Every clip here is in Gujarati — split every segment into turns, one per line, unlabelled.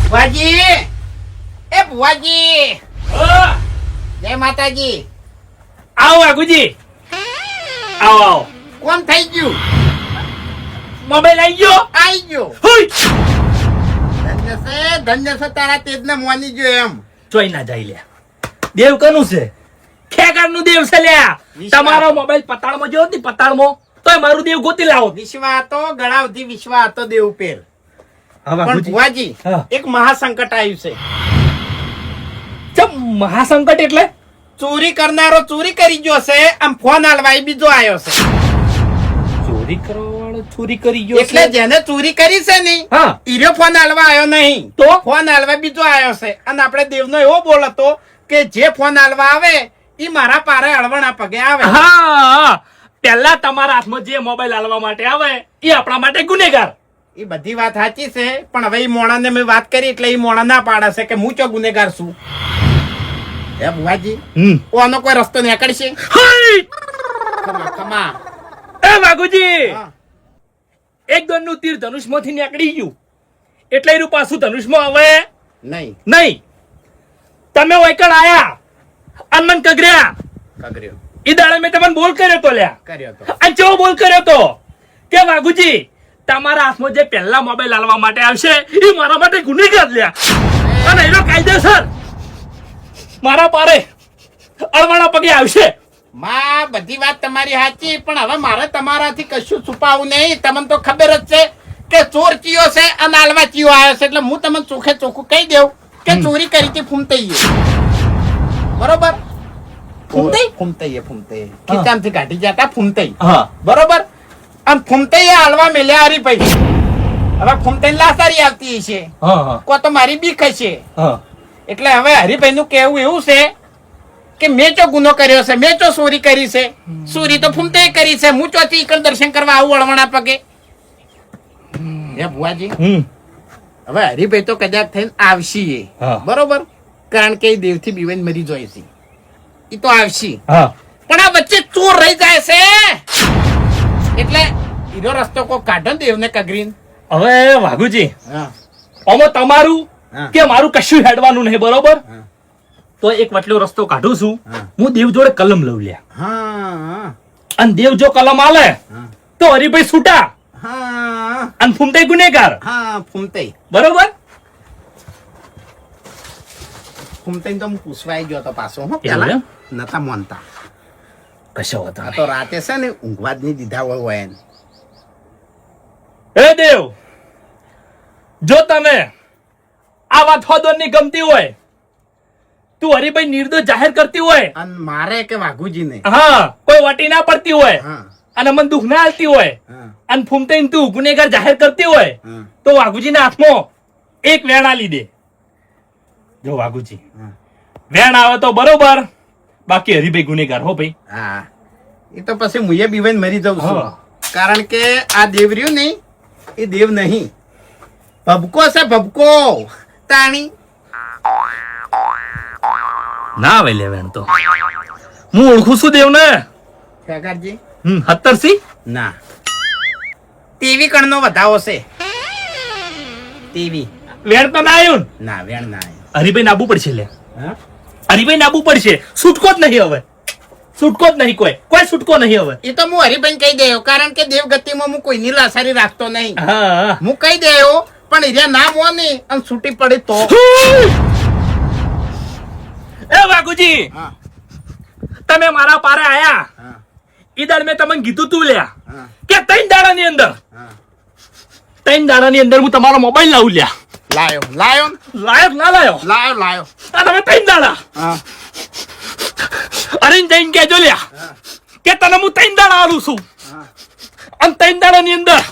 ભુવાજી, એ ભુવાજી, જય માતાજી.
આવો વાઘુજી, આવો આવો.
કોણ થઈ ગયું?
મોબાઈલ આવી ગયો.
આઈ ગયો.
હુઈ.
ધન્ય છે તારા તેજને મોની ગયો એમ.
જોઈ ના જાય લ્યા. દેવ કનું છે? ખેગારનું દેવ છે લ્યા. તમારો મોબાઈલ પતાળમાં જો હતી પતાળમાં, તોય મારું દેવ ગોતી લાવો.
વિશ્વા તો ગળાવથી વિશ્વા હતો દેવ પેર.
હા
પણ
વાઘુજી.
ભુવાજી,
હા.
એક મહાસંકટ આવ્યું છે.
ચમ મહાસંકટ એટલે?
ચોરી કરનારો ચોરી કરી ગયો છે, આમ ફોન હાલવાય બીજો આવ્યો છે.
ચોરી કરવા વાળો ચોરી કરી ગયો
એટલે
છે.
જેને ચોરી કરી છે ને,
હા.
ઈરો ફોન હાલવા આવ્યો નહીં,
તો
ફોન હાલવા બીજો આવ્યો છે. અને આપણે દેવનો એવો બોલ હતો કે જે ફોન હાલવા આવે ઈ મારા પારે અળવણા પગે આવે.
હા, પહેલા તમારા હાથમાં જે મોબાઈલ હાલવા માટે આવે એ આપણા માટે ગુનેગાર.
એ બધી વાત સાચી છે, પણ હવે ઈ મોણાને મેં વાત કરી એટલે ઈ મોણા ના પાડે છે કે હું ચો ગુનેગાર છું. હે ભુવાજી, ઓનો કોઈ રસ્તો નીકળશે? ખમા.
એ વાઘુજી,
હા.
એક દોનનું તીર ધનુષમાંથી નીકળી ગયું એટલે એનું પાછું ધનુષમાં આવે
નહીં.
નહીં. તમે વૈકણ આયા અનમન કગર્યા
કગર્યો.
ઈ દાડે મેં તમને બોલ કર્યો તો લ્યા.
કર્યો તો.
અને કેવો બોલ કર્યો તો કે વાઘુજી, તમારા હાથમાં જે પહેલા મોબાઈલ હાલવા માટે આવશે એ મારા માટે ગુનેગાર લ્યા. અને એનો કાયદેસર મારા પારે અળવાના પગે આવશે.
માં બધી વાત તમારી સાચી, પણ હવે મારે તમારાથી કશું છુપાવું નહીં. તમને તો ખબર જ છે કે ચોર ચિયો છે અને આલવા ચિયો આવ્યો છે. એટલે હું તમને ચોખે ચોખ્ખું કહી દઉં કે ચોરી કરી હતી ફૂમતઈ. બરોબર?
ફૂમતાઈ?
ફૂમતઈ ખીચામાંથી કાઢી જતા ફૂમતઈ.
હા.
બરોબર? આમ ફૂમતઈ હાલવા મેલ્યા હરીભાઈ. હવે ફૂમતઈ લાસારી આવતી છે,
હા.
કો તો મારી બીક હશે.
હા.
એટલે હવે હરીભાઈ નું કહેવું એવું છે કે મેં ચો ગુનો કર્યો છે, મેં ચો ચોરી કરી છે. ચોરી તો ફૂમતે કરી છે, હું ચોથી ઈકણ દર્શન કરવા આવું અળવણા પગે. હે ભુવાજી, હવે હરીભાઈ તો કદાચ થઈને આવશી.
હા.
બરોબર? કારણ કે એ દેવથી બીવાઈને મરી જાય છે, એ તો આવશી.
હા.
પણ આ વચ્ચે ચોર રહી જાય છે, એટલે ઈરો રસ્તો કોઈ કાઢો ને દેવને કગરીને.
હવે વાઘુજી,
હા.
આમાં તમારું
હા.
કે મારું કશું હેડવાનું નહીં, બરોબર?
હા.
તો એક વટલો રસ્તો કાઢું છું.
હા.
હું દેવ જોડે કલમ લઉં લ્યા.
હા.
અને દેવ જો કલમ આલે
હા.
તો હરીભાઈ છૂટા
હા.
અને ફૂમતાઈ ગુનેગાર.
હા. ફૂમતઈ.
બરોબર?
ફૂમતઈ તો હું પૂછવાઈ ગયો તો પાછો. હો
એવું
પેલા
એમ?
નતા માનતા.
કશો વાંધો
આ
નહીં.
તો રાતે છે ને ઊંઘવા જ નહીં દીધા હોય એને.
હે દેવ, જો તને આ વાત હોદોની ગમતી હોય, તું હરીભાઈ નિર્દોષ જાહેર કરતી હોય,
અને મારે કે વાઘુજીને.
હા, કોઈ વટી ના પડતી હોય
હા.
અને મને દુઃખ ના આલતી હોય
હા.
અને ફૂમતાઈને તું ગુનેગાર જાહેર કરતી હોય,
હા.
તો વાઘુજીના હાથમાં એક વેણ આલી દે. જો વાઘુજી,
હા.
વેણ આવે તો બરોબર, બાકી હરીભાઈ ગુનેગાર હો ભાઈ.
હા. એ તો પછી મુએ બીવાઈને મરી જાઉં છું.
હા.
કારણ કે આ દેવ રહ્યું નહીં, એ દેવ નહીં, ભબકો છે ભબકો. તાણી
ના આવે લે વેણ તો. હું ઓળખું છું દેવ ને.
ખેગારજી.
70
ના, ટીવી કણનો વધાવો છે. ટીવી.
વેણ તો ના આવ્યું ને?
ના, વેણ ના.
હરીભાઈ નાબુ પડશે લે.
હા.
હરીભાઈ નાબુ પડશે. છૂટકો જ નહીં હવે. છૂટકો જ નહીં, કોઈ છૂટકો નહીં હવે.
એ તો હું હરિભાઈ કહી દઉં, કારણ કે દેવગતિમાં હું કોઈની લાસારી રાખતો નહીં.
હા.
હું કહી દઉં, પણ એરિયા ના મોને અને છૂટી પડી તો.
એ વાઘુજી,
હા.
તમે મારા પારે આયા
હા.
ઈ દાડ મેં તમને કીધું તું લ્યા
હા.
કે 3 દાડાની અંદર
હા.
3 દાડાની અંદર હું તમારો મોબાઈલ લાવું લ્યા.
લાયો લાયો
લાયો કે ના લાયો?
લાયો લાયો.
આ તમે 3 દાડા
હા.
અરે જઈને કેજો લ્યા
હા.
કે તને હું 3 દાડા આલું છું.
હા.
અને 3 દાડાની અંદર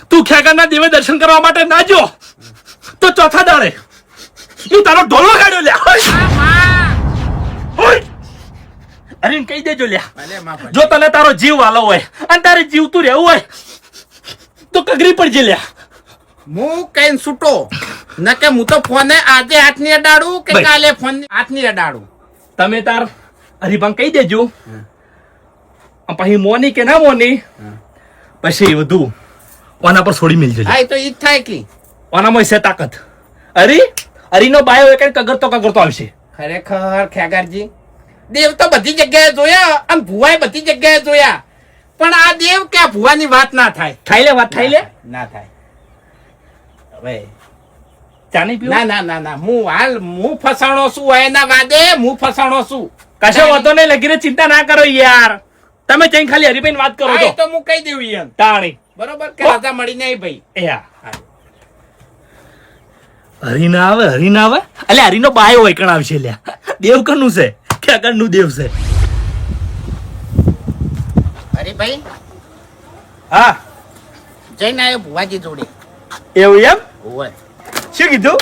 તું ખેગારના દેવે દર્શન કરવા માટે ના જો તો ચોથા દાડે હું તારો ઢોલો કાઢ્યો લ્યા. હોય. અરે કહી દેજો લ્યા,
ભલે માં ભલે.
જો તને તારો જીવ વાલો હોય અને તારે જીવતું રહેવું હોય તો કગરી પડજે લ્યા.
હું કઈ છૂટો ન કે હું તો ફોને આજે હાથની અડાડું કે
ભાઈ.
કાલે ફોન હાથની અડાડું.
તમે તાર હરીભાંગ કહી દેજો, પછી મોની કે ના મોની, પછી બધું ઓના પર છોડી મેલજો.
હા, એ તો ઈ જ થાય કે
ઓનામાં છે તાકાત. હરીનો બાયો એક કગરતો આવશે.
ખરેખર ખેગારજી, દેવ તો બધી જગ્યાએ જોયા અને ભુવાએ બધી જગ્યાએ જોયા, પણ આ દેવ કે ભુવાની વાત ના થાય.
થાય લે વાત થાય લે.
ના થાય. હવે
ચા નહીં પીવો?
ના ના ના ના, હું ફસાણો છું એના વાદે, હું ફસાણો છું.
કશો વાંધો નહીં, લગીને ચિંતા ના કરો યાર. તમે જઈને ખાલી હરીભાઈ વાત કરો
હા,
છો
એ તો હું કહી દઉં ઈયન.
તાણી.
બરોબર કે રાજા મળી નહીં ભાઈ.
હરી ના આવે એટલે હરીનો બાયો હોય કણ આવશે લ્યા. દેવ કનું છે કે કણનું દેવ છે?
અરે ભાઈ
હા
જઈને આવ્યો ભુવાજી જોડે.
એવું એમ?
ઓય.
શું કીધું?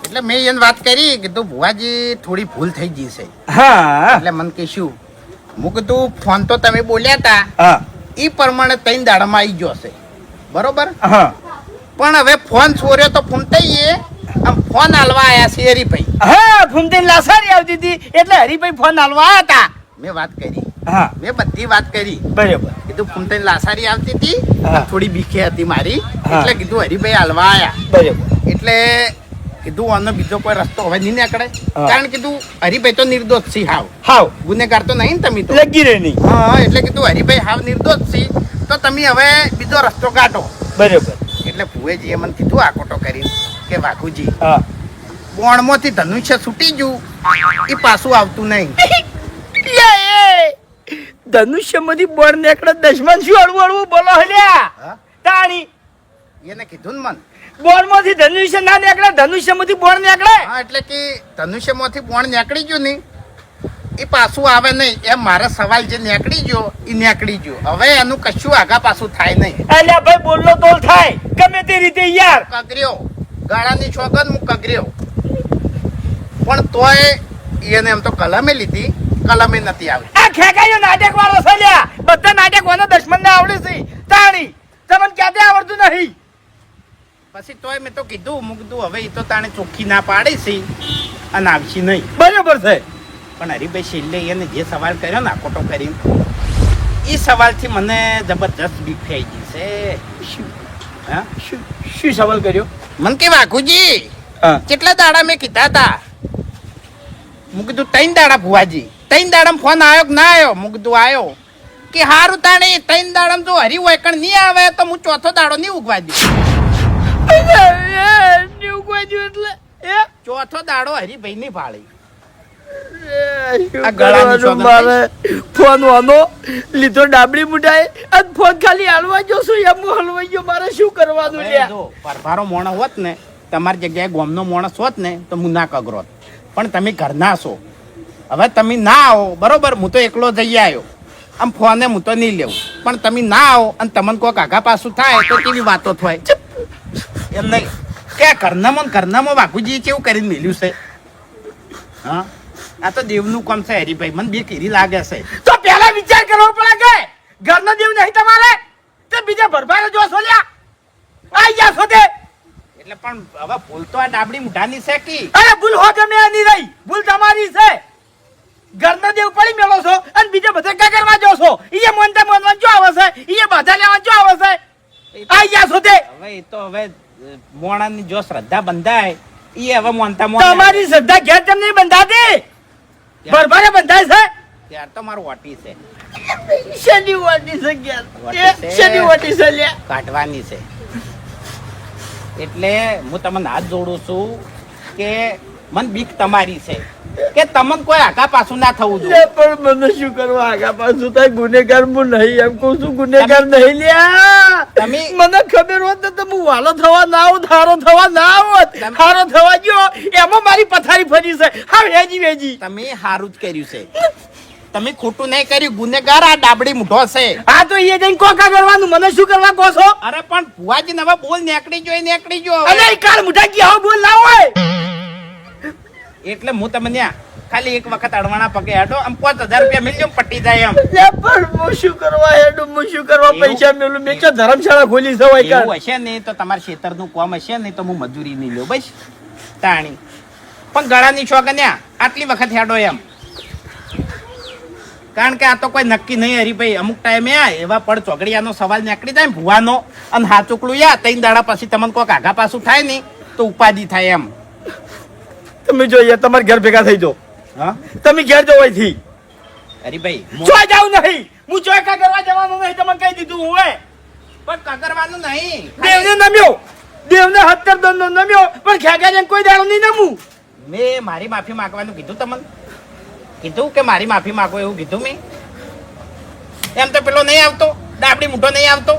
એટલે મેં એને વાત કરી, કીધું ભુવાજી થોડી ભૂલ થઈ ગઈ છે.
હા
એટલે મને કે શું? હું કીધું ફોન તો તમે બોલ્યા તા
હા
એ પ્રમાણે 3 દાડામાં આવી ગયો છે, બરોબર?
હા
પણ હવે ફોન છોર્યો તો ફૂમતાઈએ આમ ફોન હાલવા આયા છે હરીભાઈ.
હા ફૂમતી લાસારી આવતી હતી એટલે હરીભાઈ ફોન હાલવા આવ્યા હતા.
મેં વાત કરી,
હા
મેં બધી વાત કરી.
બરાબર.
કીધું ફૂમતાઈ લાસારી આવતી હતી,
હા.
થોડી બીકે હતી મારી,
હા.
એટલે કીધું હરીભાઈ હાલવા આયા.
બરાબર.
એટલે કીધું આનો બીજો કોઈ રસ્તો હવે નહીં નીકળે,
હા.
કારણ કીધું હરીભાઈ તો નિર્દોષ છે હાવ,
હાવ
ગુનેગાર તો નહીં ને તમે તો.
લગી રહી નહીં.
હા, એટલે કીધું હરીભાઈ હાવ નિર્દોષ છે, તો તમે હવે બીજો રસ્તો કાઢો.
બરાબર.
એટલે ભુવેજીએ મને કીધું આકોટો કરીને કે વાઘુજી,
હા
બોણમાંથી ધનુષ્ય છૂટી ગયું, એ પાછું આવતું નહીં.
ધનુષ્ય માંથી બોર નીકળે દશમન શું હળવું બોલો હલ્યા
હા?
તાણી.
એને કીધું ને મન.
બોર માંથી ધનુષ્ય ના નીકળે, ધનુષ્ય માંથી બોર નીકળે.
હા, એટલે કે ધનુષ્યમાંથી બોણ નીકળી ગયું નહીં, એ પાછું આવે નહીં. એમ મારા સવાલ જે નીકળી ગયો એ નીકળી ગયો. હવે એનું કશું આગા પાછું થાય નહીં.
અલ્યા ભાઈ બોલલો તોલ થાય ગમે તે રીતે યાર.
કગર્યો ગાળાની છોગન હું કગર્યો, પણ તોય એને એમ તો કલમે લીધી, કલમે નથી આવી.
આ ખેકાયો નાટક વાળો છે લ્યા. બધા નાટક વાળો દશમન ને આવડે છે. તાણી તમને ક્યાંથી આવડતું નહીં?
પછી તોય મેં તો કીધું, હું કીધું હવે એ તો તાણે ચોખ્ખી ના પાડી છે અને આવશે નહીં.
બરાબર છે.
પણ હરીભાઈ છેલ્લે એને જે સવાલ કર્યો ને આકોટો કરીને, એ સવાલથી મને જબરજસ્ત બીક થઈ ગઈ છે. હા,
શું સવાલ કર્યો?
મને કે વાઘુજી
હા
કેટલા દાડા મેં કીધા હતા? હું કીધું 3 દાડા ભુવાજી. 3 દાડામાં ફોન આવ્યો કે ના આવ્યો? હું કીધું આવ્યો. કે હારું તાણે 3 દાડામાં જો હરી વૈકણ નહીં આવે તો હું ચોથો દાડો નહીં ઉગવા દઉં.
એટલે
ચોથો દાડો હરીભાઈ નહીં પાડી.
આ ગળાની સોગંદ મારે ફોન વાનો લીધો ડાબડી મુઢાએ અને ફોન ખાલી હાલવા જો છું એમ હલવાઈ ગયો. મારે શું કરવાનું
હવે
લ્યા?
જો પરભારો મોણસ હોત ને, તમારી જગ્યાએ ગામનો મોણસ હોત ને, તો હું ના કગરોત. પણ તમે ઘરના છો, હવે તમે ના આવો બરોબર, હું તો એકલો જઈ આવ્યો, આમ ફોને હું તો નહીં લેવું. પણ તમે ના આવો અને તમને કોઈક આગા પાછું થાય તો કેવી વાતો થાય? એમ નહીં કે ઘરનામાં વાઘુજીએ કેવું કરીને મેલ્યું છે. હા, આ તો દેવનું કામ છે હરીભાઈ, મને બે કેરી લાગે છે.
તો પહેલા વિચાર કરવો પડે કે ઘરનો દેવ નહીં તમારે તે બીજા ભરભારે જો છો લ્યા. આઈ જા છો તે.
એટલે પણ હવે ભૂલ તો આ ડાબડી મુઢાની છે કે
અરે ભૂલ હો ગમે એની રહી, ભૂલ તમારી છે. ઘરનો દેવ પડી મેલો છો અને બીજા બધા ક્યાં કરવા જો છો? ઈએ મોનવા જો આવે છે, ઈએ બધા લેવા જો આવે છે. આઈ જા છો તે.
હવે એ તો હવે મોણાની જો શ્રદ્ધા બંધાય એ હવે મોનતા
તમારી શ્રદ્ધા ઘેર કેમ નહીં બંધાતી? ભરભારે બંધાય છે.
ત્યાર તો મારું વાટી છે,
શેની વાટી છે ઘેર?
વાટી છે.
શેની વાટી છે લ્યા?
કાઢવાની છે. એટલે હું તમને હાથ જોડું છું કે મન બીક તમારી છે કે તમને કોઈ આગા પાછું ના થવું જોઈએ.
લે પણ મને શું કરવા આગા પાછું થાય? ગુનેગાર હું નહીં એમ કહું છું. ગુનેગાર નહીં લ્યા.
તમે-
મને ખબર હોત ને તો હું વાલો થવા ના આવત, હારો થવા ના આવત. હારો થવા ગયો એમાં મારી પથારી ફરી છે. હા વેજી
તમે સારું જ કર્યું છે, તમે ખોટું નહીં કર્યું. ગુનેગાર આ ડાબડી મૂઢો છે.
હા તો એ જઈને કોકા કરવાનું, મને શું કરવા કહો છો?
અરે પણ ભુવાજી હવે બોલ નીકળી ગયો હવે.
અરે ઈ કાળ મુઠા ગયા હો બોલ ના હોય.
એટલે હું તમને ખાલી એક વખત અડવાણા પગે હેડો આમ 5000 રૂપિયા મિલજો પટ્ટી જાય એમ.
લે પણ હું શું કરવા હેડું, હું શું કરવા પૈસા મેલું? મેં ક્યાં ધર્મશાળા ખોલી છે હોય કાળ?
એવું હશે ને તો તમારા ખેતરનું કામ હશે ને તો હું મજૂરી નહીં લઉં બસ તાણી. પણ ગળાની છોકન્યા આટલી વખત હેડો એમ, કારણ કે આ તો કોઈ નક્કી નહીં હરીભાઈ. અમુક ટાઈમે આ એવા પડ ચોગડિયાનો સવાલ નીકળી જાય ને ભુવાનો અને હાથ ઉકળું યા 3 દાડા પછી તમને કોઈક આગા પાછું થાય નહીં તો ઉપાધિ થાય એમ.
તમે જોઈએ તમારે ઘર ભેગા થઈ જાઓ.
હા
તમે ઘેર જાઓ અહીંથી.
હરીભાઈ
ચોય જાવ નહીં. હું ચોય કા કરવા જવાનો નહીં તમને કહી દીધું હું હે.
પણ કગરવાનું નહીં.
દેવને નમ્યો. દેવને હત્તર દંડનો નમ્યો પણ ખેગાને કોઈ દાડો નહીં નમું.
મેં મારી માફી માંગવાનું કીધું તમને? કીધું કે મારી માફી માંગો એવું કીધું મેં? એમ તો પેલો નહીં આવતો, ડાબડી મૂઠો નહીં આવતો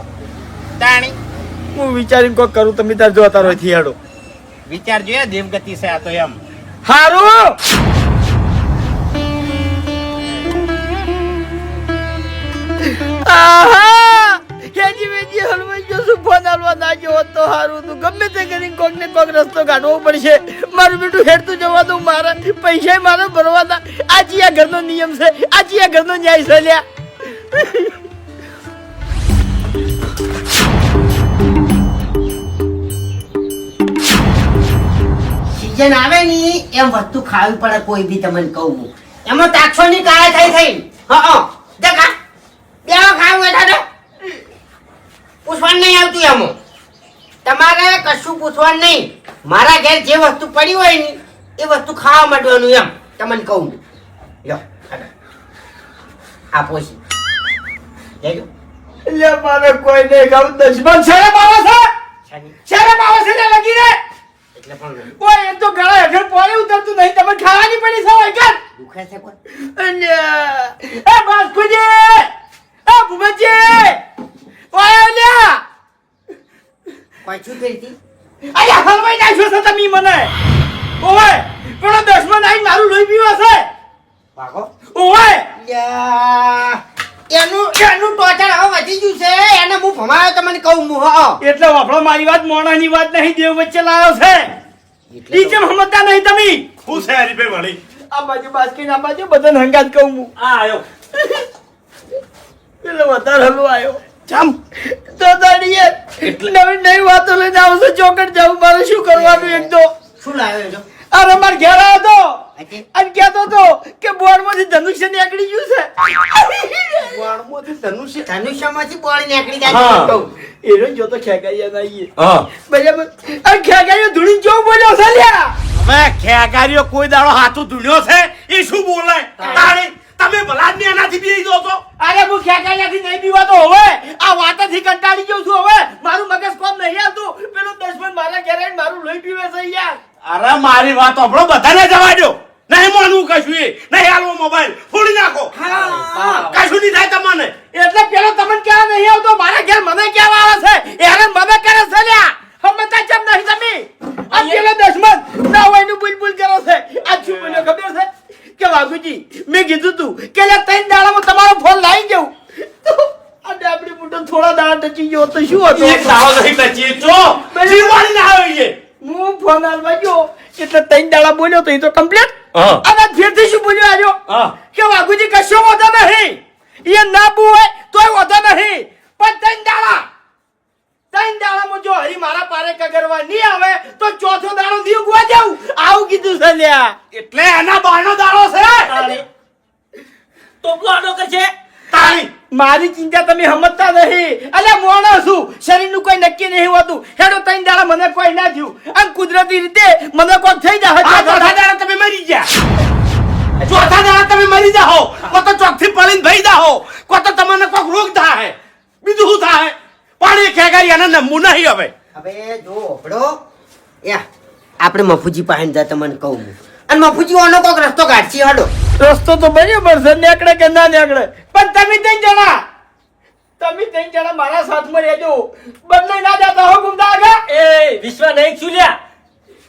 તાણી.
હું વિચારીને કોઈ કરું તમે તાર જો તારો અહીંથી હેડો.
વિચાર જોઈએ દેવગતિ છે આ તો એમ.
હારું આહા કેજી વેજી હલવાઈ ગયો છું. ફોન હાલવા ના ગયો તો હારું તું ગમે તે કરીને કોક ને કોક રસ્તો કાઢવો પડશે. મારું બેટું હેડતું જવા દઉં. મારા પૈસા મારે ભરવાના. આજે આ ઘરનો નિયમ છે. આજે આ ઘરનો ન્યાય છે લ્યા.
સીઝન આવે ની એમ વસ્તુ ખાવી પડે કોઈ બી તમને કહું હું. એમાં તાક્ષો ની કાળા થઈ થઈ. હા જગા બેવા ખાવું હોય દાદા પૂછવાનું નહીં આવતું એમાં. તમારે કશું પૂછવાનું નહીં. મારા ઘેર જે વસ્તુ પડી હોય ને એ વસ્તુ ખાવા માંડવાનું એમ તમને કહું. લ્યો આપો છે લેજો.
લે મારે કોઈ નહીં ખાવું. દુશ્મન શરમ આવે છે.
શાની?
શરમ આવે છે ને લગી રે.
એટલે પણ
ઓય એ તો ગળા હેઠળ પોરે ઉતરતું નહીં. તમે ખાવાની પડી છે હોય કર.
દુખે છે કોઈ?
અલ્યા એ બાસ્કુજી એ ભૂપતજી ઓય અલ્યા
કોઈ શું કરી હતી?
અલ્યા હલવાઈ નાખ્યો છે તમે મને. ઓય પેલો દુશ્મન આઈ મારું લોહી પીવા છે.
ભાગો.
ઓય
યા, એનું ટોચર હવે વધી ગયું છે. એને હું ભમાયો તમને કહું હું. હા
એટલે વાપરો મારી વાત મોણાની વાત નહીં. દેવ વચ્ચે લાવ્યો છે. ઈ જેમ સમજતા નહીં તમે.
હું છે હરીભાઈ વળી
આ બાજુ બાસ્કી ના બાજુ બધાને હંગાત કહું હું.
આ આયો
એટલે વધારે હલવો આવ્યો. જમ તો દાડીએ નવી નવી વાતો લઈને આવશે. ચોકડ જાઉં મારે શું કરવાનું? એક તો
શું લાવ્યો છો?
અરે માર ઘેર આવ્યો તો
આજે
અને કહેતો તો કે બોર્ડમાંથી ધનુષ્ય નીકળી ગયું છે. બોર્ડમાંથી ધનુષ્ય
ધનુષ્યમાંથી બોળ નીકળી
હા.
જાય છે કહું.
એનો જો તો ખેગાઈયા નાઈએ.
હા
બરાબર. અને ખેગાઈયો ધૂળી જો બોલ્યો છે લ્યા.
હવે ખેગારીઓ કોઈ દાડો હાથું ધૂણ્યો છે એ શું બોલાય? તાણી તમે ભલાદમી એનાથી બી દો છો.
અરે હું ખેગાઈયાથી નહીં પીવાતો હવે. આ વાતથી કંટાળી ગયો છું હવે. મારું મગજ કોમ નહીં આવતું. પેલો દુશ્મન મારા ઘરે આવીને મારું લોહી પીવે છે યાર.
અરે મારી વાત સાંભળો, બધાને જવા દો. નહીં માનવું કશું એ નહીં હાલવો મોબાઈલ ફોડી નાખો. કશું નહીં થાય તમને.
એટલે પેલો તમને કેવા નહીં આવતો. મારા ઘેર મને કેવા આવે છે. હેરાન મને કરે છે લ્યા. સમજતા કેમ નહીં તમે? આ પેલો દુશ્મન ના હોય નું બુલબુલ કરે છે. આ શું બોલ્યો ખબર છે કે વાઘુજી મેં કીધું તું કે લે 3 દાડામાં તમારો ફોન લાવી જવું. તો આ ડાબડી મોટો થોડા દાડા ટચી ગયો તો શું હતો?
એક દાડો નહીં બચી જો જીવવાની ના આવી છે.
હું ફોન હાલવા ગયો એટલે 3 દાડા બોલ્યો તો એ તો કમ્પ્લીટ.
હા.
અને ફેરથી શું બોલ્યો આજો
હા.
કે વાઘુજી કશો વાંધો નહીં. એ ના હોય તોય વાંધો નહીં. પણ 3 દાડામાં જો હરી મારા પારે કગરવા નહીં આવે તો ચોથો દાડો દીવ ગુવા જાઉં. આવું કીધું છે લ્યા.
એટલે એના બહારનો દાડો છે.
તો ગાડો કરશે.
તાણી
મારી ચિંતા તમે સમજતા નહીં. અલ્યા મોણો છું. શરીરનું કોઈ નક્કી નહીં હોતું. હેડો 3 દાડા મને કોઈ ના થયું અને કુદરતી રીતે મને કોઈ થઈ જાય.
આ ચોથા દાડા તમે મરી ગયા. ચોથા દાડા તમે મરી જાઓ. કો તો ચોકથી પડીને ભઈ જાઓ. કો તો તમને કોઈક રોગ થાય. બીજું શું થાય? પણ એ ખેગારી આને નમવું નહીં હવે.
હવે જો ઓભળો યા આપણે મફુજી પાસે જા તમને કહું હું. અને મફુજી ઓનો કોક રસ્તો કાઢશી હડો.
રસ્તો તો બરાબર છે. નીકળે કે ના નીકળે પણ તમે 3 જણા તમે 3 જણા મારા સાથમાં રહેજો. બદલાઈ ના જતા હો ગુમતા આગળ.
એ વિશ્વ નહીં ચૂલ્યા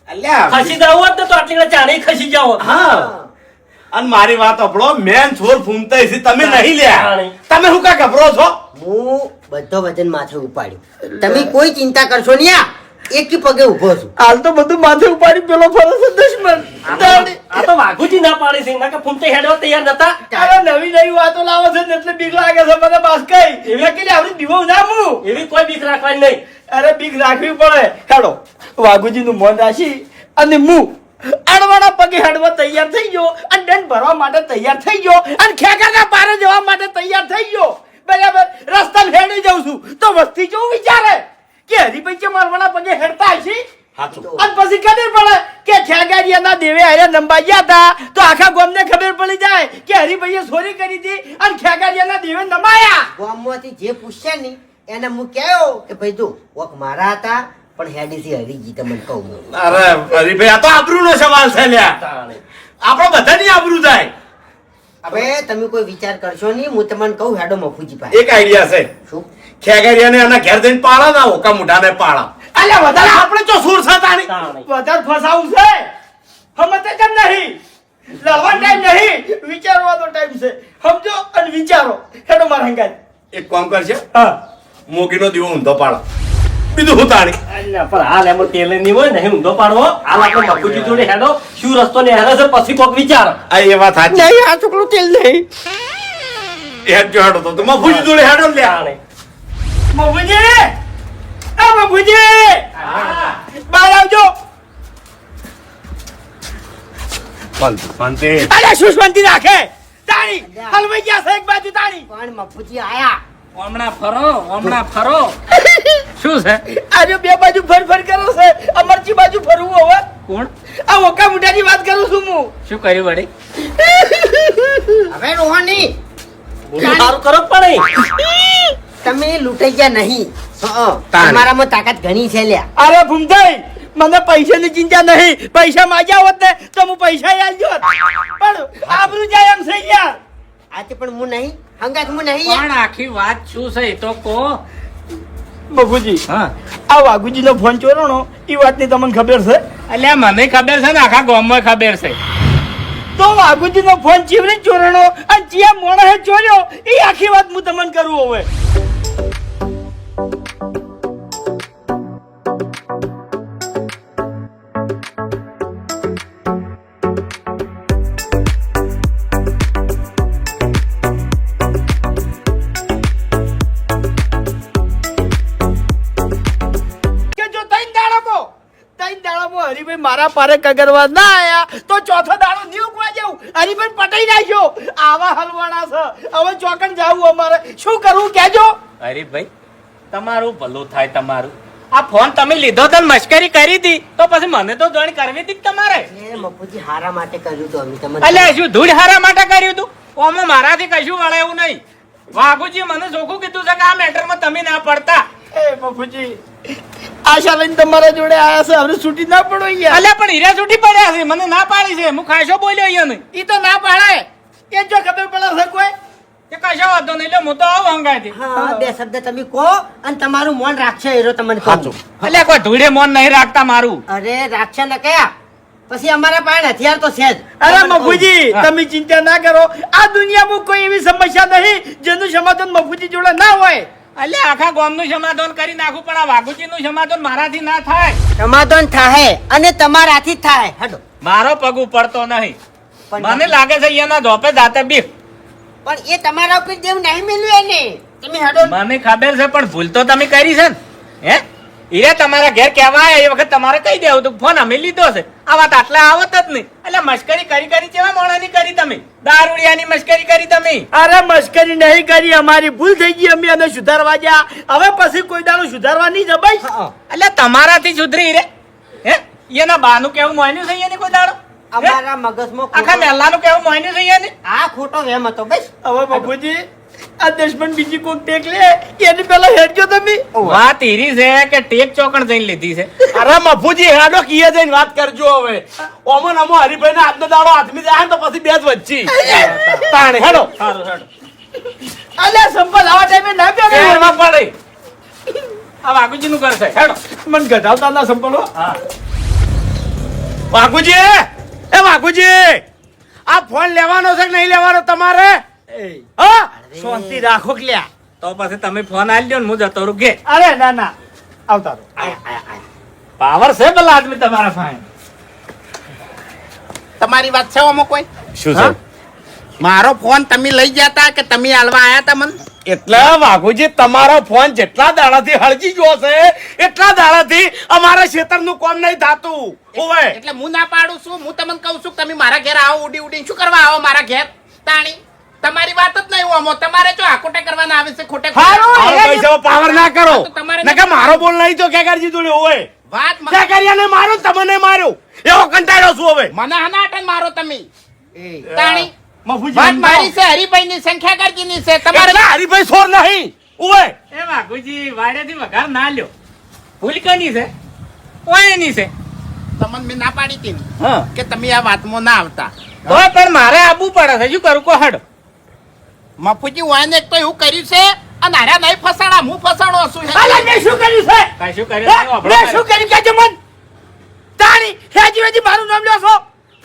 અલ્યા
ખસી જાવ હોત ને તો આટલી ઘણા ચાણે ખસી જાવ.
હા. અને મારી વાત સાંભળો, મેન છોર ફૂમતા છે તમે નહીં લ્યા. તમે શું કા ગભરો છો?
હું બધો વજન માથે ઉપાડ્યું. તમે કોઈ ચિંતા કરશો નહીં. આ એક પગે ઊભો છું.
હાલ તો બધું માથે ઉપાડી પેલો ફરે છે દુશ્મન.
આ તો વાઘુજી ના પાડી છે નકર ફૂમતે હેડવા તૈયાર નતા.
અરે નવી નવી વાતો લાવે છે ને એટલે બીક લાગે છે મને. બાસ કઈ એટલે કે આવડી દીવો ના હું.
એવી કોઈ બીક રાખવાની નહીં.
અરે બીક રાખવી પડે. હેડો વાઘુજી નું મન રાશી અને હું અડવાના પગે હેડવા તૈયાર થઈ ગયો અને દંડ ભરવા માટે તૈયાર થઈ ગયો અને ખેગાના પારે જવા માટે તૈયાર થઈ ગયો. બરાબર. રસ્તા હેડી જાઉં છું તો વસ્તી કેવું વિચારે કે હરીભાઈ કે મારવાના પગે હેડતા હશે.
સાચું.
અને પછી ખબર પડે કે ખેગારિયાના દેવે હારે નંબા ગયા હતા તો આખા ગામને ખબર પડી જાય કે હરિભાઈએ ચોરી કરી હતી અને ખેગારિયાના દેવે નમાયા.
ગામમાંથી જે પૂછશે ને એને હું કહ્યો કે ભાઈ જો વોક મારા હતા પણ હેડીથી હરી ગઈ તમને કહું હું.
અરે હરીભાઈ આ તો આબરૂનો સવાલ છે લ્યા. આપણે બધાની આબરૂ થાય.
હવે તમે કોઈ વિચાર કરશો નહીં, હું તમને કહું હેડો મફુજી પાસે.
એક આઈડિયા છે.
શું?
ખેગારિયાને એના ઘેર જઈને પાળા ના ઓકા મોઢાને પાળા.
અલ્યા વધારે
આપણે ચો સુર થતાની.
વધારે ફસાવું છે સમજતા કેમ નહીં? લડવાનો ટાઈમ નહીં, વિચારવાનો ટાઈમ છે. સમજો અને વિચારો. હેડો મારા હંગાત.
એક કામ કરશે,
હા
મોગીનો દીવો ઊંધો પાડા. બીજું હું તાણી.
અલ્યા, પણ હાલ એમાં તેલ નહીં હોય ને ઊંધો પાડવો. હાલ આપણે બાપુજી જોડે હેડો શું રસ્તો ને હેડો છે પછી કોક વિચારો.
આ એ વાત સાચી.
નહીં આ છોકરું તેલ નહીં.
હેડ જો હેડો તો મફુજી જોડે હેડો ને લ્યા.
તાણે.
મફુજી એ મફુજી બહાર આવજો.
શાંતિ.
અલ્યા શું શાંતિ રાખે તાણી હલવાઈ ગયા છે એક બાજુ તાણી.
પણ મફુજી આયા.
હમણાં ફરો શું છે?
આજે બે બાજુ ફર ફર કરો છે. અમરજી બાજુ ફરવું હવે.
કોણ?
આ ઓકા મુઠાની વાત કરું છું હું.
શું કર્યું વળી?
હવે રોહની
બોલું સારું કરો પણ
તમે લૂંટાઈ ગયા નહીં.
તાણે.
તમારામાં તાકાત ઘણી છે લ્યા.
અરે ભૂમતાઈ મને પૈસાની ચિંતા નહીં. પૈસા માંગ્યા હોત ને તો હું પૈસા આલજો પણ આબરૂ જાય એમ છે યાર.
આજે પણ હું નહીં હંગાત હું નહીં યાર.
પણ આખી વાત શું છે એ તો કહો.
બબુજી
હા,
આ વાઘુજીનો ફોન ચોરાણો એ વાતની તમને ખબર છે?
અલ્યા મને ખબર છે ને, આખા ગામમાં ખબર છે.
તો વાઘુજીનો ફોન ચીવરી ચોરાણો અને ચિયા મોણસે ચોર્યો એ આખી વાત હું તમને કરું હવે. કે જો ત્રણ દાડામાં હરિભાઈ મારા પારે કગરવા ના આયા તો ચોથો દાડો નહીં ઉગવા જવું. હરિભાઈ પટાઈ નાખ્યો. આવા હલવાના છે. હવે ચોકન જાવું અમારે. શું કરવું કહેજો.
અરે ભાઈ તમારું ભલું થાય તમારું. આ ફોન તમે લીધો તો મશ્કરી કરી હતી તો પછી મને તો જોઈન કરવી હતી તમારે.
એ મફુજી હારા માટે કર્યું તો અમે તમને.
અલ્યા શું ધૂળ હારા માટે કર્યું તું? ઓમાં મારાથી કશું વળે એવું નહીં. વાઘુજી મને ચોખ્ખું કીધું છે કે આ મેટરમાં તમે ના પડતા.
એ બાપુજી આશા લઈને તમારા જોડે આયા છે. હવે છૂટી ના પડો યાર.
અલ્યા પણ હીરા છૂટી પડ્યા છે, મને ના પાડી છે. હું ખાસો બોલ્યો અહીંયા નહીં.
ઈ તો ના પાડે. એ જો ખબર પડે છે કોઈ.
કે કશો વાંધો નહીં, એટલે હું તો આવું હંગાયથી.
હા બે શબ્દ તમે કહો અને તમારું મન રાખશે એરો તમને કહું.
અલ્યા કોઈ ધૂળે મોન નહીં રાખતા મારું.
અરે રાખશે ને કયા પછી અમારા પાસે હથિયાર તો છે જ.
અરે મફુજી
હા.
તમે ચિંતા ના કરો. આ દુનિયામાં કોઈ એવી સમસ્યા નહીં જેનું સમાધાન મફુજી જોડે ના હોય.
અલ્યા આખા ગામનું સમાધાન કરી નાખું પણ આ વાઘુજીનું સમાધાન મારાથી ના થાય.
સમાધાન થાય અને તમારાથી જ થાય. હડો
મારો પગ ઉપડતો નહીં.
પણ
મને લાગે છે અહીંયાના ધોપે દાતે બીફ.
પણ એ તમારા ઉપર દેવ નહીં મેલ્યું એને. તમે હડો.
મને ખબર છે પણ ભૂલ તો તમે કરી છે ને. હે હીરા તમારા ઘેર કહેવા આવ્યા એ વખત તમારે કહી દેવું તું. ફોન અમે લીધો છે. આ વાત આટલા આવત જ નહીં. એટલે મશ્કરી કરી કરી કેવા મોણાની કરી તમે? દારૂડિયાની મશ્કરી કરી તમે.
અરે મશ્કરી નહીં કરી. અમારી ભૂલ થઈ ગઈ. અમે એને સુધારવા ગયા. હવે પછી કોઈ દાડો સુધારવા નહીં જબાઈ.
એટલે તમારાથી સુધરી રે. હે એના બાનું કેવું મોયનું છે એને કોઈ દાડો? હે?
અમારા મગજમાં
આખા
ખોટો-
મહેલાનું કેવું મોયનું છે એને?
આ ખોટો વેમ હતો બસ.
હવે બાપુજી આ દુશ્મન બીજી કોક ટેક લે એની પેલા હેડજો તમે.
વાત હીરી છે કે ટેક ચોકણ જઈને લીધી છે.
અરે મફુજી હેડો કીએ જઈને વાત કરજો હવે. ઓમો નમો હરીભાઈ ને આજનો દાડો હાથમી જાય ને તો પછી બે જ વચ્ચી. તાણે હેડો.
સારું સારું.
અલ્યા સંપલ આવા ટાઈમે ના
એ
પહેરે.
એમાં પડે. આ વાઘુજીનું ઘર છે. હેડો.
મન ઘટાડતા ના સંપલો.
હા
વાઘુજી એ વાઘુજી આ ફોન લેવાનો છે કે નહીં લેવાનો તમારે?
હા શાંતિ રાખો કે લ્યા.
તો પછી તમે ફોન આલજો ને હું જતો રહું ઘેર.
અરે ના ના આવતા રહો.
આયા, આયા, આયા.
પાવર છે પેલા આદમી તમારા પાસે.
તમારી વાત છે ઓમાં કોઈ?
શું છે?
મારો ફોન તમે લઈ ગયા તા કે તમે હાલવા આયા તા મને?
એટલે વાઘુજી તમારો ફોન જેટલા દાડાથી હળજી ગયો છે એટલા દાડાથી અમારા ખેતરનું કામ નહીં થાતું. ઓવે
એટલે હું ના પાડું છું. હું તમને કહું છું કે તમે મારા ઘેર આવો ઉડી ઉડીને શું કરવા આવો મારા ઘેર? તાણી તમારી વાત જ નહીં ઓમો. તમારે જો આકોટે કરવાના આવે છે ખોટે ખોટે.
હારું.
આવો પૈસા પાવર ના કરો.
તો તમારે
નકર મારો બોલ નહીં તો કેગારજી જોડે હોય.
વાત મ-
ખેગારિયાને મારો ને તમને માર્યો એવો કંટાળો છું હવે
મને હનાટન મારો તમે તાણી
મફુજી
વાત મારી છે હરિભાઈની સંખ્યા કરજીની છે તમારે
તમારે હરીભાઈ સોર નહીં ઉવે
એ વાઘુજી વાડેથી વઘાર ના લ્યો ભૂલ કની છે ઓયની છે
તમને મેં ના પાડી હતી ને
હા
કે તમે આ વાતમાં ના આવતા
તો પણ મારે આવવું પડે છે શું કરું કો હડ
મફુજી વાને એક તો એવું કર્યું છે અને હાર્યા નહીં ફસાણા હું ફસાણો છું
અલા મેં શું કર્યું છે
કઈ શું
હે?
કર્યું
મેં શું કર્યું કે મન તારી હેજી વેજી મારું નામ લ્યો છો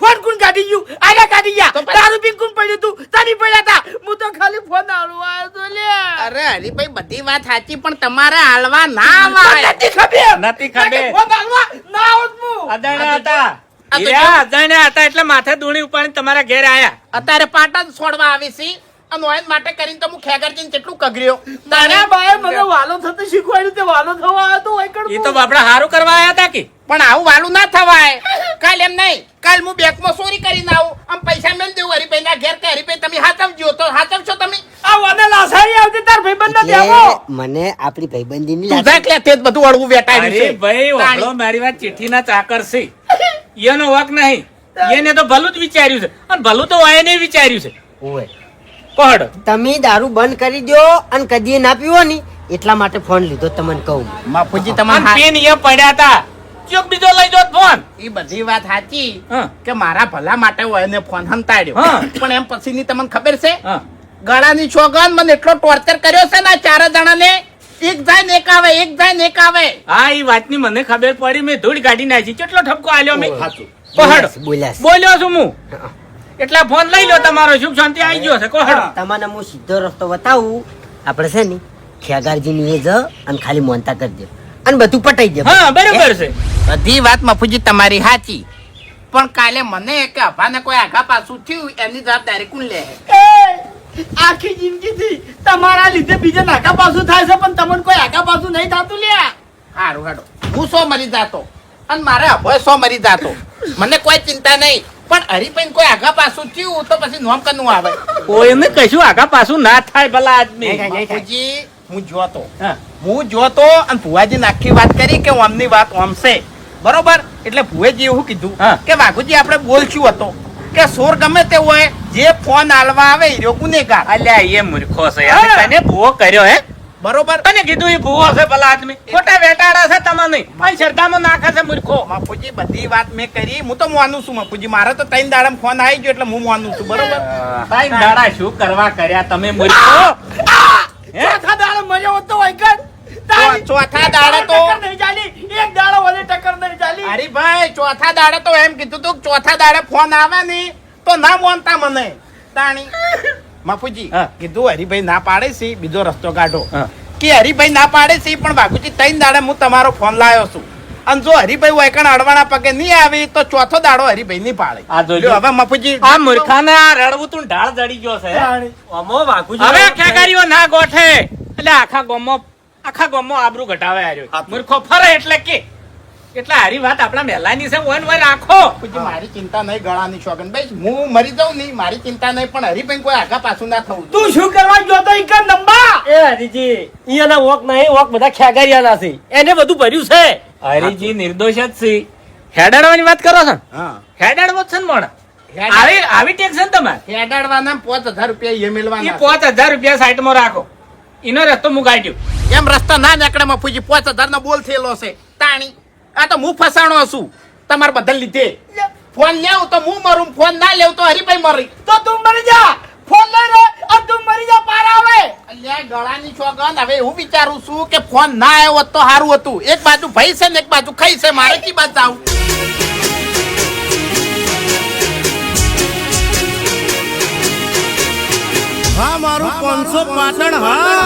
ફોન કોણ કાઢી ગયું આગા કાઢી ગયા
તો પછી-
તારું બી કોણ પડ્યું તું તારી પડ્યા તા હું તો ખાલી ફોન આલવા આવ્યો તો લે
અરે હરિભાઈ બધી વાત સાચી પણ તમારે હાલવા ના આવાય
નથી ખબર
નથી ખબર.
ફોન આલવા ના આવત હું
અજાણ્યા હતા
આ તો
હીરા અજાણ્યા હતા એટલે માથે દોણી ઉપાડીને તમારા ઘેર આયા
અત્યારે પાટણ છોડવા આવી છે અને ઓયન માટે કરીને તો હું ખેગરજીને કેટલું કગર્યો
તારા બાએ મને વાલો થતો શીખવાડ્યું તે વાલો થવા આવ્યો તો ઓય
એ તો બાપડા હારું કરવા આયા હતા કે
પણ આવું વાલું ના થવાય કાલ એમ નહીં કાલ હું બેંકમાં ચોરી કરીને આવું આમ પૈસા મેલ દેવું હરિભાઈ ના ઘેર કે હરિભાઈ તમે હાચવજો તો હાચવશો તમે
આ વાને લાસારી આવતી તાર ભાઈબંધ ને દેવો
એટલે મને આપણી ભાઈબંધીની
તું જા કે તે જ બધું અડવું વેટાડ્યું
અરે
છે
ભાઈ ઓળો મારી વાત ચિઠ્ઠીના ચાકર છે એનો વાક નહીં એને તો ભલું જ વિચાર્યું છે અને ભલું તો વાય નહીં વિચાર્યું છે
ઓય
કોહડ
તમે દારૂ બંધ કરી દો અને કદી ના પીવો ની એટલા માટે ફોન લીધો તમને કહું
માફુજી
અને
તમારે
પેન એ પડ્યા હતા ચોક બીજો લઈ જોત ફોન
એ બધી વાત સાચી
હા.
કે મારા ભલા માટે હોય એને ફોન હંતાડ્યો
હા.
પણ એમ પછીની તમને ખબર છે
હા
ગળાની છોગન મને એટલો ટોર્ચર કર્યો છે ને આ ચાર જણાને એક જાય ને એક આવે એક જાય ને એક આવે
હા એ વાતની મને ખબર પડી મેં ધૂળ કાઢી નાખી કેટલો ઠપકો આલ્યો મેં
સાચું.
કોહડ
બોલ્યા
બોલ્યો છું હું એટલા ફોન લઈ લો તમારો સુખ શાંતિ આવી ગયો છે કોહડ
તમને હું સીધો રસ્તો બતાવું આપણે છે ને ખેગારજી ની એ જ અને ખાલી મોનતા કરી દે અને બધું પટાઈ દે
હા બરોબર છે
બધી વાત મફુજી તમારી સાચી પણ કાલે મને કે અભાને કોઈ આઘા પાછું થયું એની જવાબદારી કોણ લે
આખી જિંદગીથી તમારા લીધે બીજા નાકા પાછું થાય છે પણ તમને કોઈ આકા પાછું નહીં થતું લ્યા
હારું હાડો હું સો મરી જાતો અને મારે અભય સો મરી જાતો મને કોઈ ચિંતા નહીં પણ હરિભાઈ કોઈ આઘા પાછું થયું તો પછી નોમ કનું આવે
કોઈને કશું આગા પાછું ના થાય ભલા આદમી
બાપુજી હું જોતો
હા.
હું જોતો અને ભુવાજી આખી વાત કરી કે ઓમની વાત ઓમ છે બરોબર એટલે ભુવેજી એવું કીધું
હા.
કે વાઘુજી આપણે બોલશું હતો કે સોર ગમે તે હોય જે ફોન આલવા આવે એ ગુનેગાર
અલ્યા એ મૂર્ખો છે યાર તને ભૂવો કર્યો હે
બરોબર
તને કીધું એ ભૂવો છે ભલા આદમી ખોટા વેટાડા છે તમને અહીં શ્રદ્ધામાં નાખે છે મૂર્ખો
બાપુજી બધી વાત મેં કરી હું તો માનું છું બાપુજી મારે તો ત્રણ દાડામાં ફોન આવી ગયો એટલે હું માનું છું બરોબર
ભાઈ દાડા શું કરવા કર્યા તમે મૂર્ખો હે?
ચોથા દાડે મર્યો હોત તો વૈકણ. તારી
ચોથા દાડે તો
ટક્કર નહીં ચાલી. એક દાડો વધે ટક્કર નહીં ચાલી.
હરીભાઈ ચોથા દાડે તો એમ કીધું તું કે ચોથા દાડે ફોન આવે ને તો ના માનતા મને તાણી બાપુજી
હા.
કીધું હરીભાઈ ના પાડે છે બીજો રસ્તો કાઢો
હા.
કે હરીભાઈ ના પાડે છે પણ બાપુજી ત્રણ દાડે હું તમારો ફોન લાવ્યો છું અને જો હરીભાઈ વૈકણ અડવાના પગે નહીં આવી તો ચોથો દાડો હરીભાઈ નહીં પાડે
આ જોજો.
લ્યો, હવે બાપુજી
આ મૂર્ખાને આ રડવું તું ઢાળ જડી ગયો છે
તાણી.
અમો વાઘુજી
હવે ખેગારીઓ ના ગોઠે એટલે આખા ગામમાં આબરૂ ઘટાવે આર્યો મૂર્ખો ફરે એટલે કે એટલે હારી વાત આપણા મહેલાની છે વન વન રાખો
બાપુજી મારી ચિંતા નહીં ગળાની શોગન ભાઈ હું મરી જાઉં નહીં મારી ચિંતા નહીં પણ હરીભાઈ કોઈ આગા પાછું ના થવું
તું શું કરવા ગયો તો ઈકર નંબા
એ હરીજી અહીંયાના વોક નહીં વોક બધા ખેગારિયાના છે એને બધું ભર્યું છે
હરીજી નિર્દોષ જ છે હેડાડવાની વાત કરો છો ને?
હા
હેડાડવો જ છે ને મોણા આવી ટેક્સ છે ને તમારે
હેડાડવાના 5000 રૂપિયા એ
એ
મેળવાના
5000 રૂપિયા સાઈડમાં રાખો એનો રસ્તો હું કાઢ્યો
એમ રસ્તો ના નીકળે મફુજી 5000 નો બોલ થયેલો છે તાણી આ તો હું ફસાણો છું તમારે બધા લીધે ફોન લેવું તો હું મરું ફોન ના લેવું તો હરીભાઈ મરી
તો તું મરી જા ફોન લઈ લે અને તું મરી જા પાર આવે
અલ્યા ગળાની છોગન હવે હું વિચારું છું કે ફોન ના આવ્યો હોત તો સારું હતું એક બાજુ ભાઈ છે ને એક બાજુ ખાઈ છે મારે કી બાજુ આવું
હા મારું 500 પાટણ હા